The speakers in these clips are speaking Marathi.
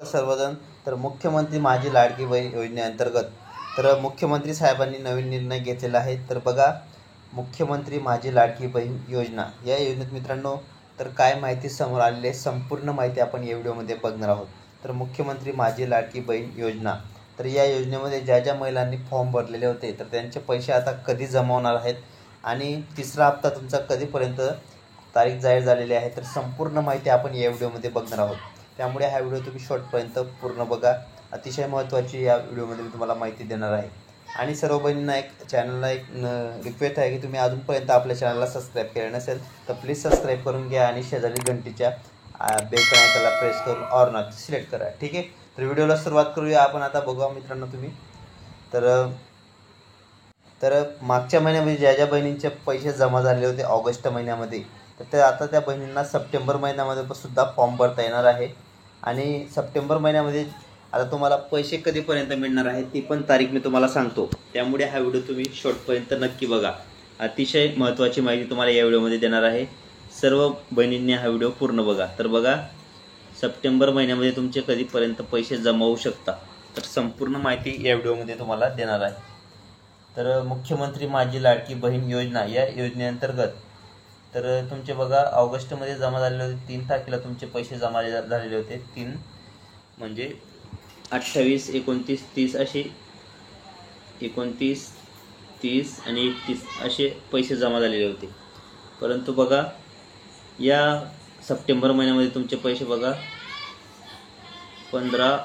सर्वजण. तर मुख्यमंत्री माझी लाडकी बहीण योजनेअंतर्गत तर मुख्यमंत्री साहेबांनी नवीन निर्णय घेतलेला आहे. तर बघा, मुख्यमंत्री माझी लाडकी बहीण योजना या योजनेत मित्रांनो तर काय माहिती समोर आलेली आहे, संपूर्ण माहिती आपण या व्हिडिओमध्ये बघणार आहोत. तर मुख्यमंत्री माझी लाडकी बहीण योजना, तर या योजनेमध्ये ज्या ज्या महिलांनी फॉर्म भरलेले होते तर त्यांचे पैसे आता कधी जमा होणार आहेत आणि तिसरा हप्ता तुमचा कधीपर्यंत तारीख जाहीर झालेली आहे, तर संपूर्ण माहिती आपण या व्हिडिओमध्ये बघणार आहोत. त्यामुळे हा व्हिडिओ तुम्ही शेवटपर्यंत पूर्ण बघा. अतिशय महत्त्वाची या व्हिडिओमध्ये मी तुम्हाला माहिती देणार आहे. आणि सर्व बहिणींना चॅनलला एक रिक्वेस्ट आहे की तुम्ही अजूनपर्यंत आपल्या चॅनलला सबस्क्राईब केलं नसेल तर प्लीज सबस्क्राईब करून घ्या आणि शेजारी घंटीच्या बेल आयकॉनला प्रेस करून ऑल नॉट सिलेक्ट करा. ठीक आहे, तर व्हिडिओला सुरुवात करूया आपण. आता बघूया मित्रांनो तुम्ही तर मागच्या महिन्यामध्ये ज्या ज्या बहिणींचे पैसे जमा झालेले होते ऑगस्ट महिन्यामध्ये, तर आता त्या बहिणींना सप्टेंबर महिन्यामध्ये सुद्धा फॉर्म भरता येणार आहे. आणि सप्टेंबर महिन्यामध्ये आता तुम्हाला पैसे कधीपर्यंत मिळणार आहे ती पण तारीख मी तुम्हाला सांगतो. त्यामुळे हा व्हिडिओ तुम्ही शेवटपर्यंत नक्की बघा. अतिशय महत्त्वाची माहिती तुम्हाला या व्हिडिओमध्ये देणार आहे. सर्व बहिणींनी हा व्हिडिओ पूर्ण बघा. तर बघा, सप्टेंबर महिन्यामध्ये तुमचे कधीपर्यंत पैसे जमा होऊ शकतात, तर संपूर्ण माहिती या व्हिडिओमध्ये तुम्हाला देणार आहे. तर मुख्यमंत्री माझी लाडकी बहीण योजना या योजनेअंतर्गत तर तुमचे बघा ऑगस्टमध्ये जमा झालेले होते. 3 तारखेला तुमचे पैसे जमा झालेले होते. 3 म्हणजे 28, 29, 30 असे 29, 30 आणि 31 असे पैसे जमा झालेले होते. परंतु बघा, या सप्टेंबर महिन्यामध्ये तुमचे पैसे बघा 15,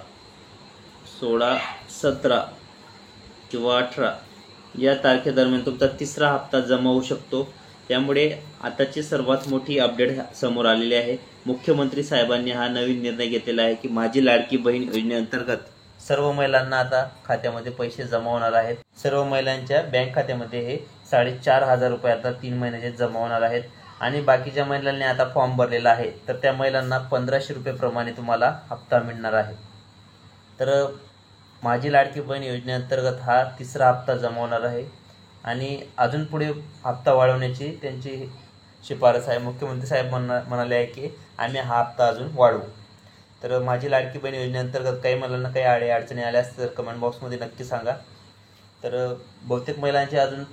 16, 17 किंवा 18 या तारखेदरम्यान तुमचा तिसरा हप्ता जमा होऊ शकतो. त्यामुळे आताची सर्वात मोठी अपडेट समोर आलेली आहे. मुख्यमंत्री साहेबांनी हा नवीन निर्णय घेतलेला आहे की माझी लाडकी बहीण योजनेअंतर्गत सर्व महिलांना आता खात्यामध्ये पैसे जमा होणार आहेत. सर्व महिलांच्या बँक खात्यामध्ये हे 4,500 रुपये आता 3 महिन्याचे जमा होणार आहेत. आणि बाकीच्या महिलांनी आता फॉर्म भरलेला आहे तर त्या महिलांना 1,500 रुपये प्रमाणे तुम्हाला हप्ता मिळणार आहे. तर माझी लाडकी बहीण योजनेअंतर्गत हा तिसरा हप्ता जमा होणार आहे आणि अजून पुढे हप्ता वाढवण्याची त्यांची शिफारस आहे. मुख्यमंत्री साहेब म्हणाले आहे की आम्ही हा हप्ता अजून वाढवू. तर माझी लाडकी बहीण योजनेअंतर्गत काही महिलांना काही अडचणी आल्यास तर कमेंट बॉक्समध्ये नक्की सांगा. तर बहुतेक महिलांचे अजून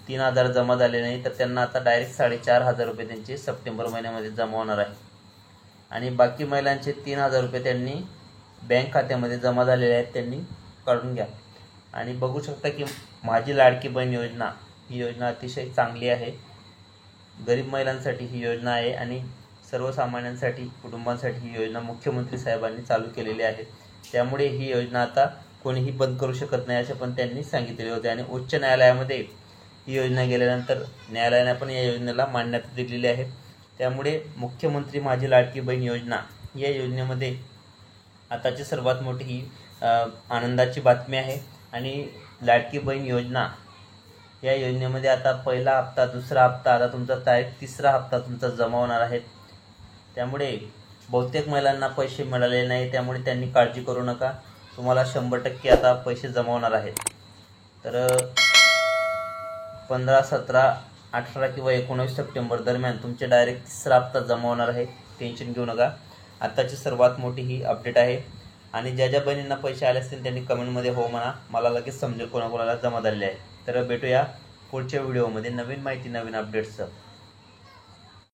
3,000 जमा झाले नाही, तर त्यांना आता डायरेक्ट 4,500 रुपये त्यांचे सप्टेंबर महिन्यामध्ये जमा होणार आहे. आणि बाकी महिलांचे 3,000 रुपये त्यांनी बँक खात्यामध्ये जमा झालेले आहेत, त्यांनी काढून घ्या. आणि बघू शकता की माझी लाडकी बहीण योजना ही योजना अतिशय चांगली आहे. गरीब महिलांसाठी ही योजना आहे आणि सर्वसामान्यांसाठी, कुटुंबांसाठी ही योजना मुख्यमंत्री साहेबांनी चालू केलेली आहे. त्यामुळे ही योजना आता कोणीही बंद करू शकत नाही असे पण त्यांनी सांगितलेले होते. आणि उच्च न्यायालयामध्ये ही योजना गेल्यानंतर न्यायालयाने पण या योजनेला मान्यता दिलेली आहे. त्यामुळे मुख्यमंत्री माझी लाडकी बहीण योजना या योजनेमध्ये आताची सर्वात मोठी ही आनंदाची बातमी आहे. आणि लाडकी बहीण योजना या योजनेमध्ये आता पहिला हप्ता, दुसरा हप्ता, आता तुमचा तारीख तिसरा हप्ता तुमचा जमा होणार आहे. त्यामुळे बहुतेक महिलांना पैसे मिळाले नाही, त्यामुळे त्यांनी काळजी करू नका. तुम्हाला 100% आता पैसे जमा होणार आहेत. तर 15, 17, 18 किंवा 19 सप्टेंबर दरम्यान तुमचे डायरेक्ट तिसरा हप्ता जमा होणार आहे. टेन्शन घेऊ नका. आताची सर्वात मोठी ही अपडेट आहे. आणि ज्या ज्या बहिणींना पैसे आले असतील त्यांनी कमेंटमध्ये हो म्हणा, मला लगेच समजेल कोणाकोणाला जमा झालेले आहे. तर भेटूया पुढच्या व्हिडिओमध्ये नवीन माहिती, नवीन अपडेट्सचं.